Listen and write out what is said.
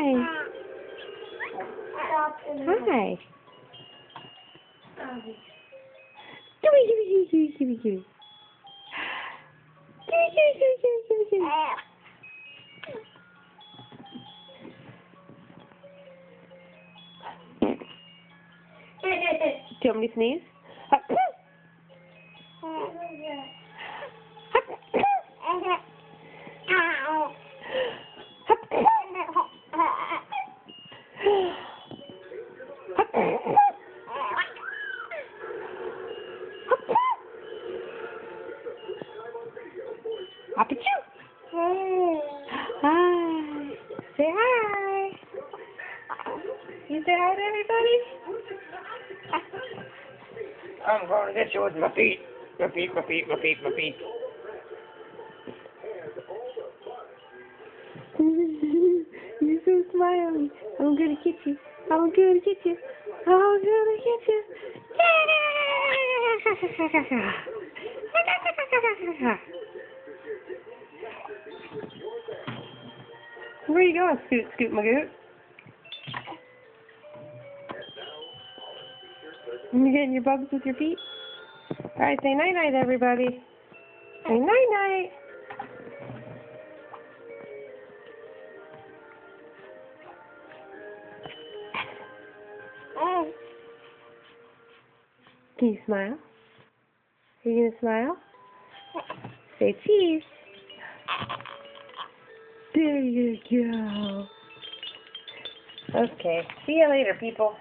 Hi. Gimme, gimme, gimme, gimme, gimme, gimme. Gimme, gimme, gimme, gimme, gimme, gimme. Do you want me to sneeze? Hi. Say hi. You say hi to everybody? I'm going to get you with my feet. My feet, my feet, my feet, my feet. You're so smiley. I'm gonna get you. I'm gonna get you. I'm gonna get you. Where are you going, Scoot, Scoot, Magoot? You getting your bugs with your feet? Alright, say night-night, everybody. Say night-night. Can you smile? Are you gonna smile? Say cheese. There you go. Okay. See you later, people.